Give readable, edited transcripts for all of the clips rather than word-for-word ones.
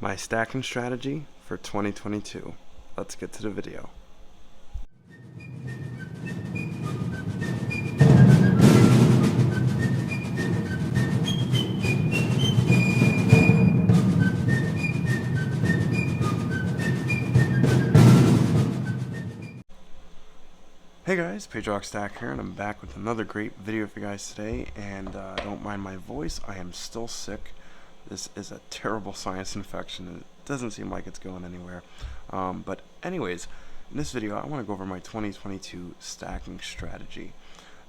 My stacking strategy for 2022. Let's get to the video. Hey guys, Patrioticstacker here, and I'm back with another great video for you guys today. And don't mind my voice, I am still sick. This is a terrible sinus infection, and it doesn't seem like it's going anywhere. But anyways, in this video, I want to go over my 2022 stacking strategy.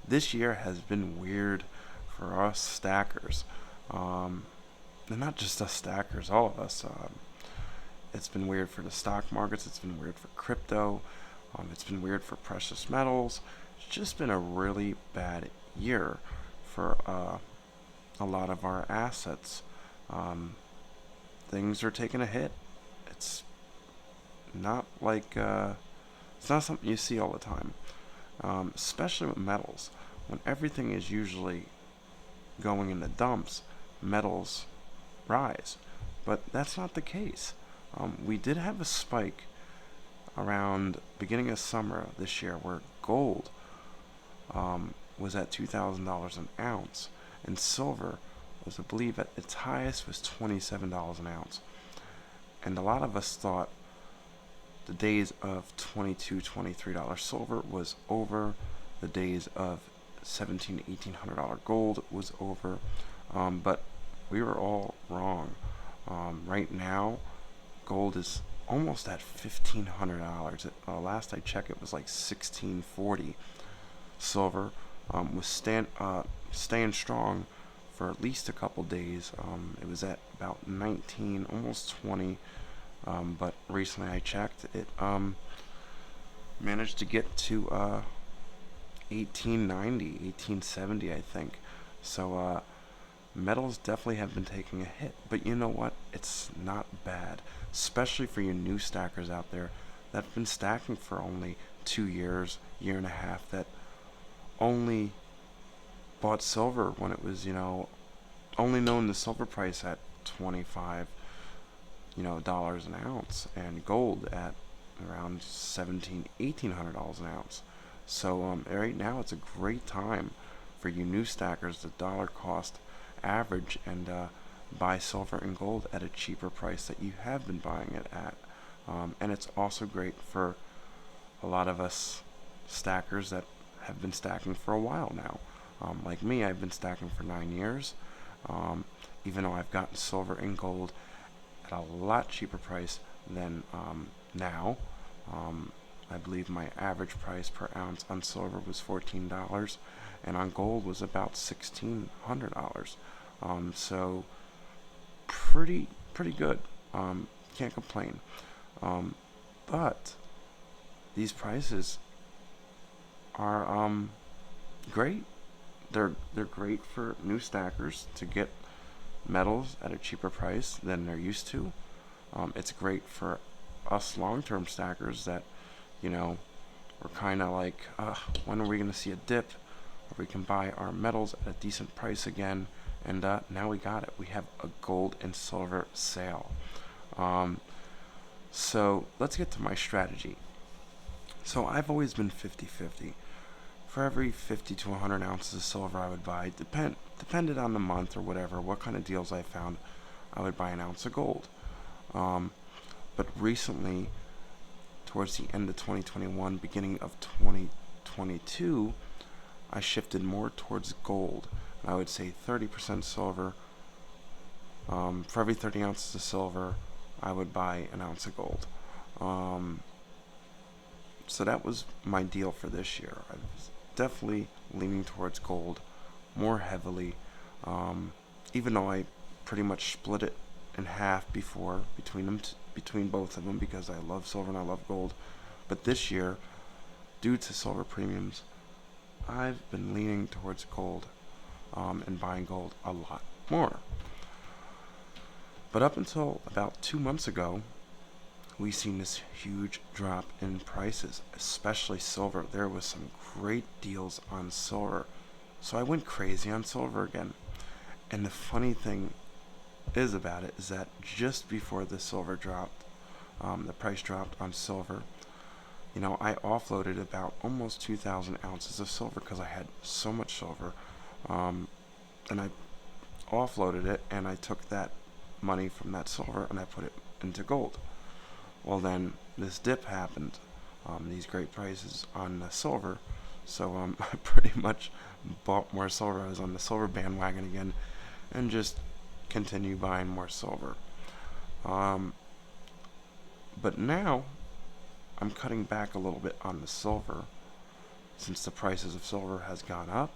This year has been weird for us stackers, and not just us stackers, all of us. It's been weird for the stock markets. It's been weird for crypto. It's been weird for precious metals. It's just been a really bad year for a lot of our assets. Things are taking a hit. It's not like it's not something you see all the time, especially with metals. When everything is usually going in the dumps, metals rise, but that's not the case. We did have a spike around beginning of summer this year where gold was at $2,000 an ounce, and silver was, I believe, at its highest was $27 an ounce. And a lot of us thought the days of $22, $23 silver was over, the days of $1,700, $1,800 gold was over, but we were all wrong. Right now, gold is almost at $1,500. Last I checked, it was like $1,640. Silver was staying strong for at least a couple days. It was at about 19, almost 20. But recently I checked, it managed to get to 1890, 1870, I think. So metals definitely have been taking a hit, but you know what? It's not bad, especially for you new stackers out there that have been stacking for only 2 years, year and a half, that only bought silver when it was, only known the silver price at $25, dollars an ounce, and gold at around $1,700, $1,800 an ounce. So right now it's a great time for you new stackers to dollar cost average and buy silver and gold at a cheaper price that you have been buying it at. And it's also great for a lot of us stackers that have been stacking for a while now. Like me, I've been stacking for 9 years. Even though I've gotten silver and gold at a lot cheaper price than now. I believe my average price per ounce on silver was $14, and on gold was about $1,600. So pretty good. Can't complain. But these prices are great. They're great for new stackers to get metals at a cheaper price than they're used to. It's great for us long-term stackers that, we're kind of like, when are we going to see a dip where we can buy our metals at a decent price again? And now we got it. We have a gold and silver sale. So let's get to my strategy. So I've always been 50-50. For every 50 to 100 ounces of silver I would buy, depended on the month or whatever, what kind of deals I found, I would buy an ounce of gold. But recently, towards the end of 2021, beginning of 2022, I shifted more towards gold. I would say 30% silver. For every 30 ounces of silver, I would buy an ounce of gold. So that was my deal for this year. I was definitely leaning towards gold more heavily, even though I pretty much split it in half before between both of them, because I love silver and I love gold. But this year, due to silver premiums, I've been leaning towards gold and buying gold a lot more. But up until about 2 months ago, we seen this huge drop in prices, especially silver. There was some great deals on silver, so I went crazy on silver again. And the funny thing is about it is that just before the silver dropped, the price dropped on silver, I offloaded about almost 2,000 ounces of silver because I had so much silver, and I offloaded it, and I took that money from that silver and I put it into gold. Well, then this dip happened, these great prices on the silver, so I pretty much bought more silver. I was on the silver bandwagon again, and just continue buying more silver. Um, but now I'm cutting back a little bit on the silver since the prices of silver has gone up.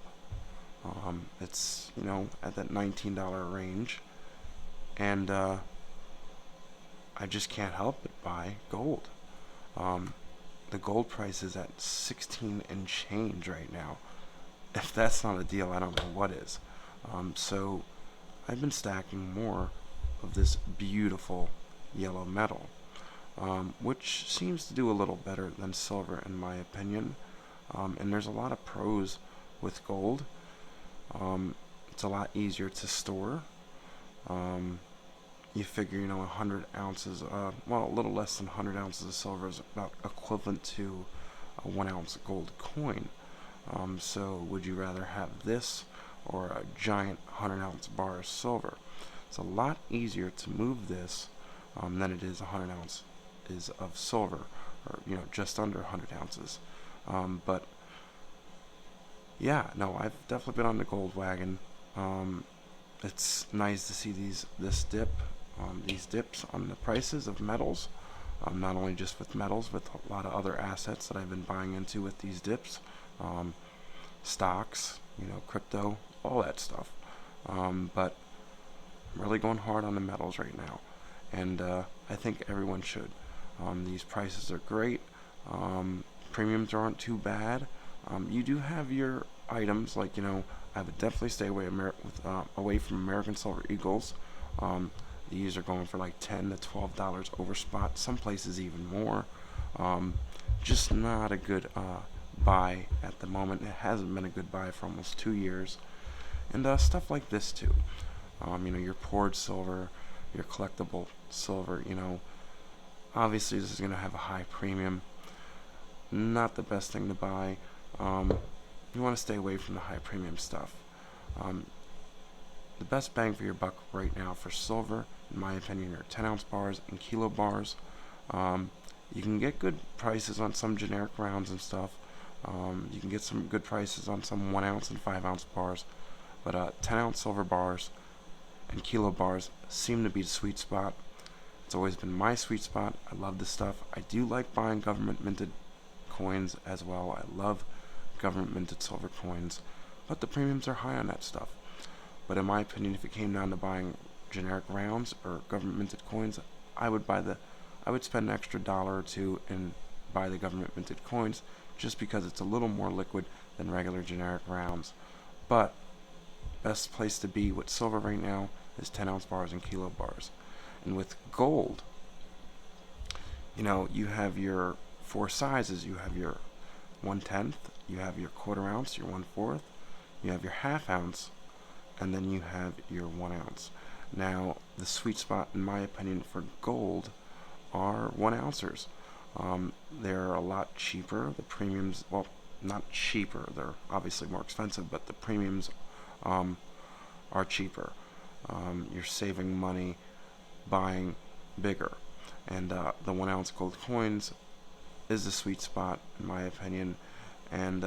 It's at that $19 range, and I just can't help but buy gold. The gold price is at 16 and change right now. If that's not a deal, I don't know what is. So I've been stacking more of this beautiful yellow metal, which seems to do a little better than silver in my opinion. And there's a lot of pros with gold. It's a lot easier to store. You figure, 100 ounces, a little less than 100 ounces of silver is about equivalent to a 1 ounce gold coin. So would you rather have this or a giant 100 ounce bar of silver? It's a lot easier to move this than it is 100 ounces of silver, or just under 100 ounces. But yeah, no, I've definitely been on the gold wagon. It's nice to see these dips on the prices of metals. Not only just with metals, with a lot of other assets that I've been buying into with these dips. Stocks, crypto, all that stuff. But I'm really going hard on the metals right now, and I think everyone should. These prices are great. Premiums aren't too bad. You do have your items like I would definitely stay away from American Silver Eagles. These are going for like $10 to $12 over spot. Some places even more. Just not a good buy at the moment. It hasn't been a good buy for almost 2 years. And stuff like this too. Your poured silver, your collectible silver. Obviously this is going to have a high premium. Not the best thing to buy. You want to stay away from the high premium stuff. The best bang for your buck right now for silver, in my opinion, are 10 ounce bars and kilo bars. You can get good prices on some generic rounds and stuff. You can get some good prices on some 1 ounce and 5 ounce bars. But 10 ounce silver bars and kilo bars seem to be the sweet spot. It's always been my sweet spot. I love this stuff. I do like buying government minted coins as well. I love government minted silver coins, but the premiums are high on that stuff. But in my opinion, if it came down to buying generic rounds or government minted coins, I would spend an extra $1 or $2 and buy the government minted coins, just because it's a little more liquid than regular generic rounds. But best place to be with silver right now is 10 ounce bars and kilo bars. And with gold, you have your 4 sizes. You have your 1/10, you have your 1/4 ounce, your 1/4, you have your 1/2 ounce, and then you have your 1 ounce. Now, the sweet spot, in my opinion, for gold are 1 ouncers. They're a lot cheaper. The premiums, well, not cheaper, they're obviously more expensive, but the premiums are cheaper. You're saving money buying bigger. And the 1 ounce gold coins is the sweet spot, in my opinion. And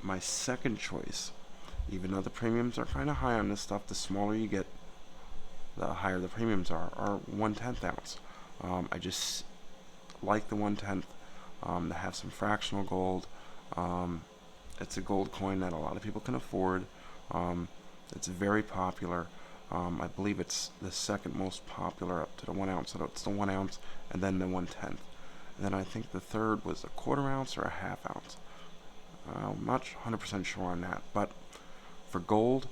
my second choice, even though the premiums are kind of high on this stuff, the smaller you get, the higher the premiums are 1/10 ounce. I just like the 1/10 to have some fractional gold. It's a gold coin that a lot of people can afford. It's very popular. I believe it's the second most popular up to the 1 ounce. So it's the 1 ounce and then the 1/10. And then I think the third was a 1/4 ounce or a 1/2 ounce. I'm not 100% sure on that. But for gold,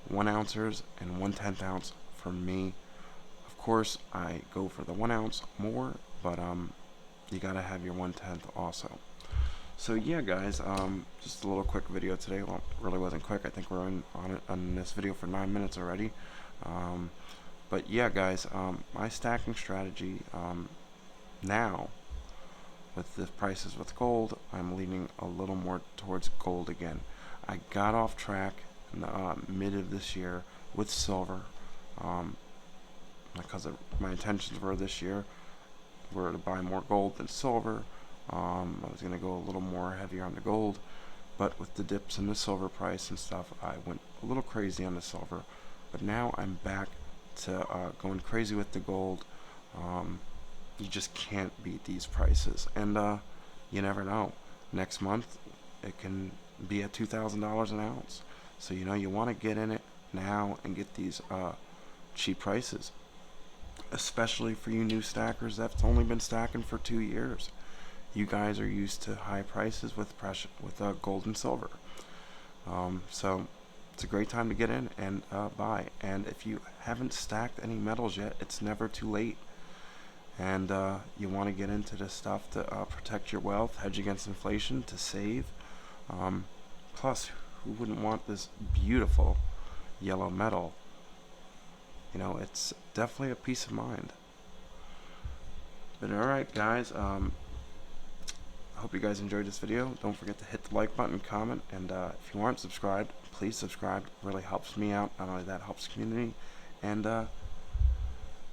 1 ouncers and 1/10 ounce for me. Of course, I go for the 1 ounce more, but you gotta have your 1/10 also. So yeah, guys, just a little quick video today. Well, it really wasn't quick. I think we're on this video for 9 minutes already. But yeah, guys, my stacking strategy now with the prices with gold, I'm leaning a little more towards gold again. I got off track in the mid of this year with silver, because my intentions were this year were to buy more gold than silver. I was going to go a little more heavier on the gold, but with the dips in the silver price and stuff, I went a little crazy on the silver. But now I'm back to going crazy with the gold. You just can't beat these prices, and you never know. Next month, it can be at $2,000 an ounce. So you want to get in it now and get these cheap prices, especially for you new stackers that's only been stacking for 2 years. You guys are used to high prices with gold and silver. So it's a great time to get in and buy. And if you haven't stacked any metals yet, it's never too late. And you want to get into this stuff to protect your wealth, hedge against inflation, to save. Plus, who wouldn't want this beautiful yellow metal? It's definitely a peace of mind. But alright, guys, hope you guys enjoyed this video. Don't forget to hit the like button, comment, and if you aren't subscribed, please subscribe. It really helps me out. Not only that, helps the community. And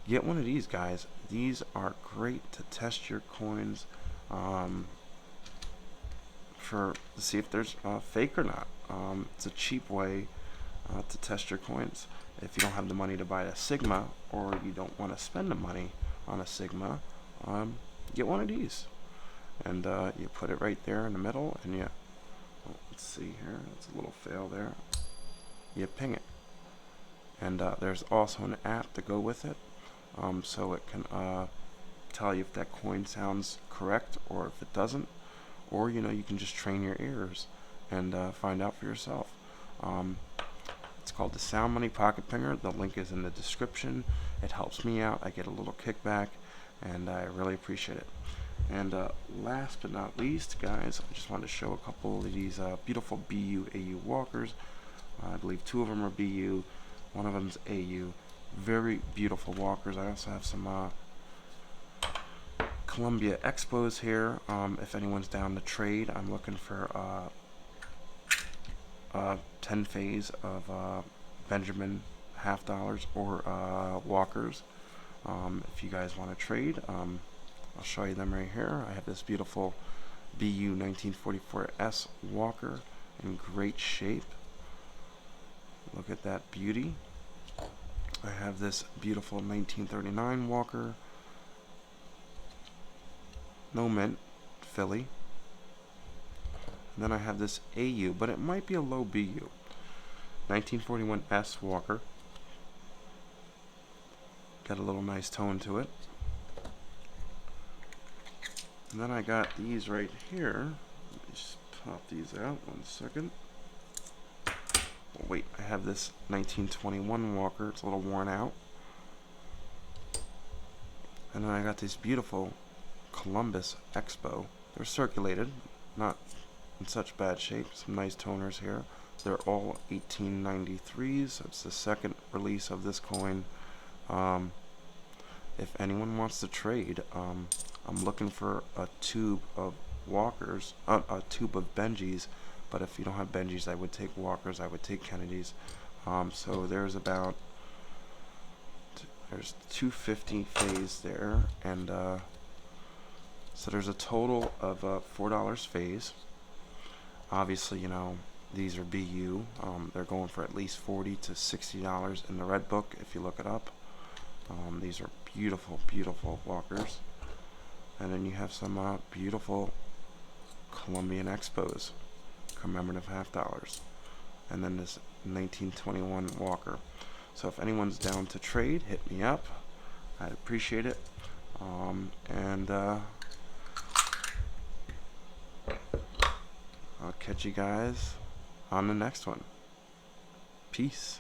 get one of these, guys. These are great to test your coins to see if there's fake or not. It's a cheap way to test your coins. If you don't have the money to buy a Sigma, or you don't want to spend the money on a Sigma, get one of these. And you put it right there in the middle, and let's see here, it's a little fail there. You ping it. And there's also an app to go with it, so it can tell you if that coin sounds correct or if it doesn't. Or you can just train your ears and find out for yourself. It's called the Sound Money Pocket Pinger. The link is in the description. It helps me out. I get a little kickback, and I really appreciate it. And last but not least, guys, I just wanted to show a couple of these beautiful BU AU walkers. I believe 2 of them are BU, 1 of them's AU. Very beautiful walkers. I also have some Columbia Expos here. If anyone's down to trade, I'm looking for 10 phase of Benjamin $half or walkers. If you guys want to trade, I'll show you them right here. I have this beautiful BU 1944S walker in great shape. Look at that beauty. I have this beautiful 1939 walker, no mint, Philly. And then I have this AU, but it might be a low BU, 1941S walker. Got a little nice tone to it. And then I got these right here. Let me just pop these out 1 second. Oh, wait, I have this 1921 walker. It's a little worn out. And then I got this beautiful Columbus Expo. They're circulated, not in such bad shape. Some nice toners here. They're all 1893s. So it's the second release of this coin. If anyone wants to trade, I'm looking for a tube of walkers, a tube of Benjis. But if you don't have Benjis, I would take walkers. I would take Kennedys. So there's 250 phase there, and so there's a total of $4 phase. Obviously, these are BU. They're going for at least $40 to $60 in the red book if you look it up. These are beautiful, beautiful walkers. And then you have some beautiful Colombian Expos, commemorative $half. And then this 1921 walker. So if anyone's down to trade, hit me up. I'd appreciate it. I'll catch you guys on the next one. Peace.